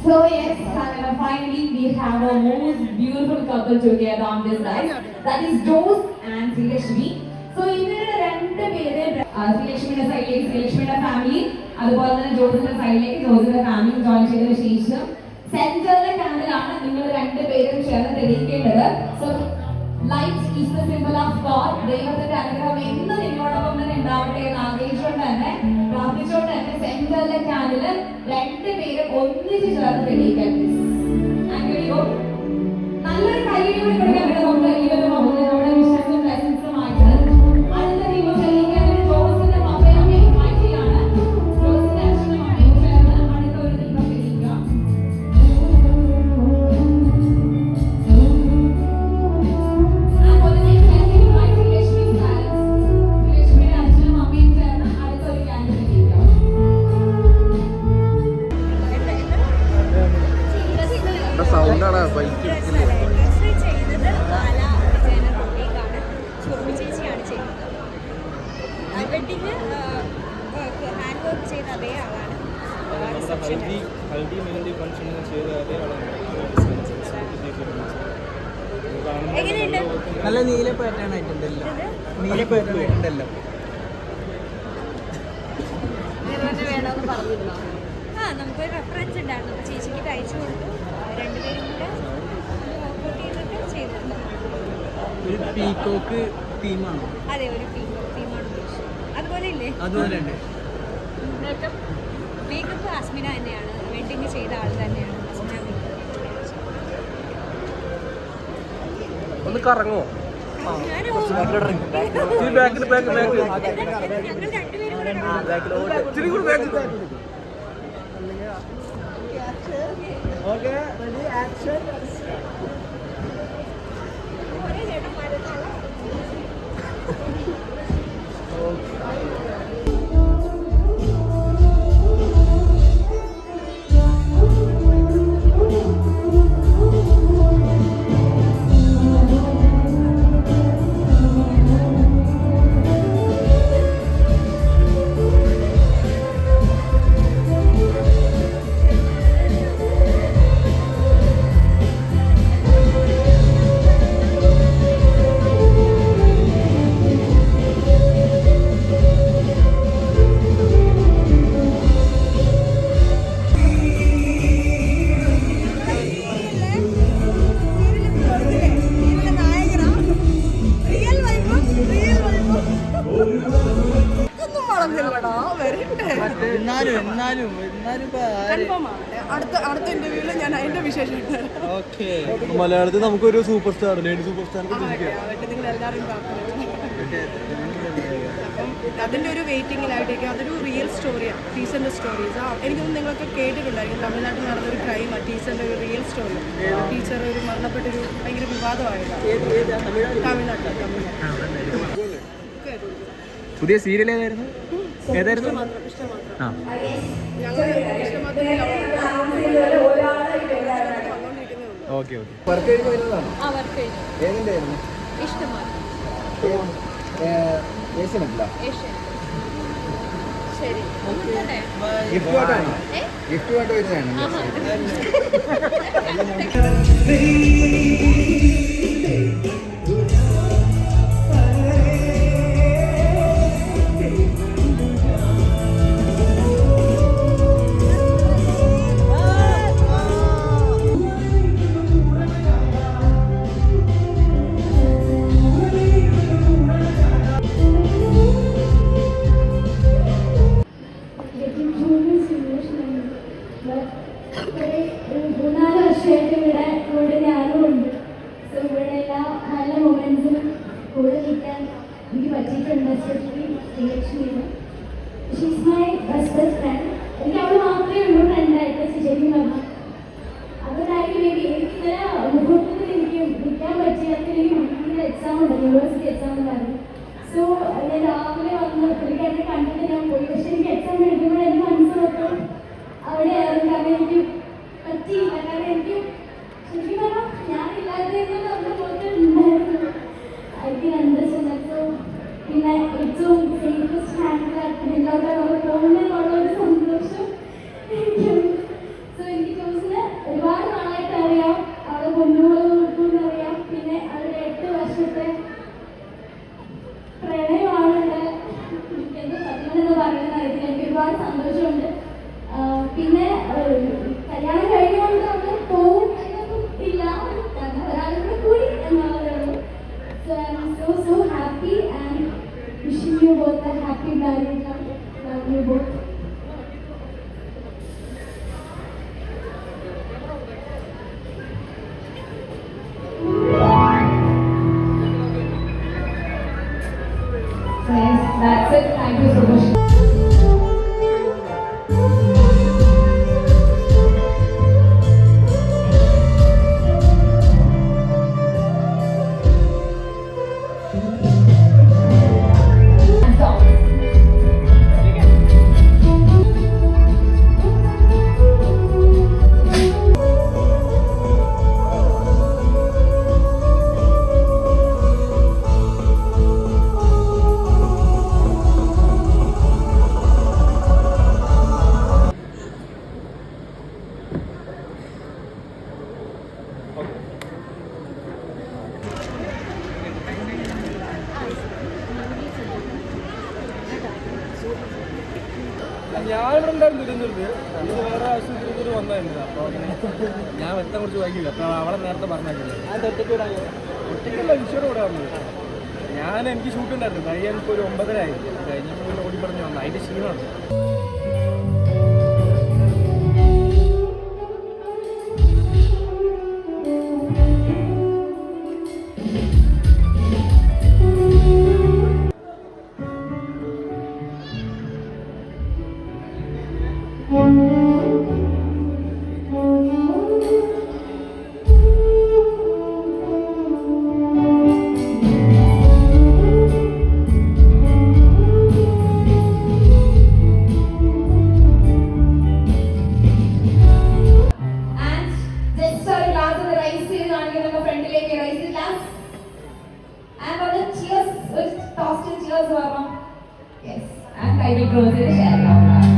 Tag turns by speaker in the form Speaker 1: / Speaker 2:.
Speaker 1: So yes, finally we have a most beautiful couple together on this side. That is Jose and Srilakshmi. So ഇവരുടെ രണ്ട് പേര് ശ്രീലക്ഷ്മിയുടെ സൈഡിലേക്ക് ശ്രീലക്ഷ്മിയുടെ family, അതുപോലെ തന്നെ ജോസിന്റെ സൈഡിലേക്ക് ജോസിന്റെ ഫാമിലി ജോയിൻ ചെയ്തതിനു ശേഷം സെന്ററിലെ ക്യാൻഡിലാണ് നിങ്ങൾ രണ്ടുപേരും ചേർന്ന് തെളിയിക്കേണ്ടത്. So light is the symbol of God. ദൈവത്തിന്റെ അനുഗ്രഹം എന്ന് നിങ്ങളോടൊപ്പം തന്നെ ഉണ്ടാവട്ടെ എന്ന് ആഗ്രഹിച്ചുകൊണ്ട് തന്നെ പ്രാർത്ഥിച്ചുകൊണ്ട് തന്നെ സെന്ററിലെ ക്യാൻഡില് രണ്ടുപേരും ഒന്നിച്ച് ചേർന്ന് തെളിയിക്കാൻ നല്ലൊരു കൈയ്യടി കൂടി കൊടുക്കാൻ നമുക്ക് ഇവരും നമ്മുടെ വിശ്വാസവും ബ്ലെസ്സിങ്സും ആയിട്ട് അടുത്ത ദൈവം തെളിയിക്കാൻ ജോസിന്റെ പപ്പയും അമ്മയും മാറ്റിയാണ്. ജോസിന്റെ അച്ഛനും അമ്മയും ചേർന്ന് അടുത്ത ഒരു ദൈവം തെളിയിക്കുക. അതുപോലെ ലക്ഷ്മിയുടെ അച്ഛനും അമ്മയും ചേർന്ന് അടുത്ത ഒരു ക്യാൻഡിൽ തെളിയിക്കുക.
Speaker 2: സൗണ്ടാണ് ബൈക്ക്
Speaker 3: വെഡിങ് ഹാൻഡ് വർക്ക് ചെയ്ത അതേ ആളാണ്.
Speaker 4: നല്ല നീല പാറ്റേൺ ആയിട്ടുണ്ടല്ലോ, നീല പാറ്റേൺ ആയിട്ടുണ്ടല്ലോ.
Speaker 3: നമുക്കൊരു റെഫറൻസ് ഉണ്ടായിരുന്നു, അപ്പോൾ ചേച്ചിക്ക് അയച്ചു കൊടുത്തു. രണ്ടുപേരും കൂടെ വർക്കൗട്ട് ചെയ്തിട്ട് ചെയ്തിട്ടുണ്ട്.
Speaker 4: ഒരു പീക്കോക്ക് തീമാണോ?
Speaker 3: അതെ, ഒരു തീമാണ് ഉദ്ദേശിച്ചത്. അതുപോലെ ഇല്ലേ?
Speaker 4: അതുപോലെ ഉണ്ട്.
Speaker 3: മേക്കപ്പ് അസ്മിന തന്നെയാണ്, വെഡിങ് ചെയ്ത ആൾ തന്നെയാണ് അസ്മിന.
Speaker 2: ഒന്ന് കറങ്ങോ?
Speaker 3: ഞങ്ങൾ രണ്ടുപേരും
Speaker 5: അടുത്ത ഇന്റർവ്യൂല് ഞാൻ അതിന്റെ വിശേഷം
Speaker 2: മലയാളത്തിൽ നമുക്കൊരു super star, lady super star
Speaker 5: നിങ്ങൾ എല്ലാവരും അപ്പം അതിൻ്റെ ഒരു വെയിറ്റിങ്ങിലായിട്ടേക്ക് അതൊരു റിയൽ സ്റ്റോറിയാണ്, ടീച്ചറിൻ്റെ സ്റ്റോറീസ്. എനിക്കൊന്നും നിങ്ങളൊക്കെ കേട്ടിട്ടുണ്ടായിരിക്കും, തമിഴ്നാട്ടിൽ നടന്നൊരു ക്രൈമാണ് ടീച്ചറിൻ്റെ ഒരു റിയൽ സ്റ്റോറി. ടീച്ചർ ഒരു മരണപ്പെട്ടൊരു ഭയങ്കര വിവാദമായതാണ് തമിഴ്നാട്ടിൽ.
Speaker 4: പുതിയ സീരിയൽ ഏതായിരുന്നു? Okay okay.
Speaker 2: ഗിഫ്റ്റ് വേണ്ട വരുന്നതാണ്.
Speaker 1: So
Speaker 6: ഒരുപാട് നാളായിട്ട് അറിയാം. അവളെ പൊന്നുകളും അറിയാം. പിന്നെ അവരുടെ 8 വർഷത്തെ പ്രണയമാണുണ്ട്. എന്ത് സത്യമെന്ന് പറയുന്നത് അറിയില്ല. എനിക്ക് ഒരുപാട് സന്തോഷമുണ്ട്. പിന്നെ കല്യാണം കഴിഞ്ഞുകൊണ്ട് നമ്മൾ പോവും എന്നൊന്നും ഇല്ല. കാരണം ഒരാളും കൂടെ കൂടി എന്നുള്ളതേ ഉള്ളൂ. So I'm so happy and wishing you both a happy marriage life. Love you both.
Speaker 1: So yes, that's it. Thank you so much.
Speaker 2: ഞാനിവിടെ ഉണ്ടായിരുന്നു തിരുവനന്തപുരത്ത്. അന്ന് വേറെ ആവശ്യം തിരുവനന്തപുരം വന്നായിരുന്നു. അപ്പോൾ ഞാൻ എത്താൻ കുറച്ച് വൈകില്ല. അപ്പോൾ അവളെ നേരത്തെ പറഞ്ഞായിരുന്നു. ഒറ്റയ്ക്കല്ല ഈശ്വരം ഇവിടെ വന്നത്. എനിക്ക് ഷൂട്ട് ഉണ്ടായിരുന്നു. കഴിയാനിപ്പോൾ ഒരു 9:30 ആയി. കഴിഞ്ഞപ്പോൾ ഓടി പറഞ്ഞ് വന്നു. അതിൻ്റെ ക്ഷീണമാണ്.
Speaker 1: Yes, and I will close it.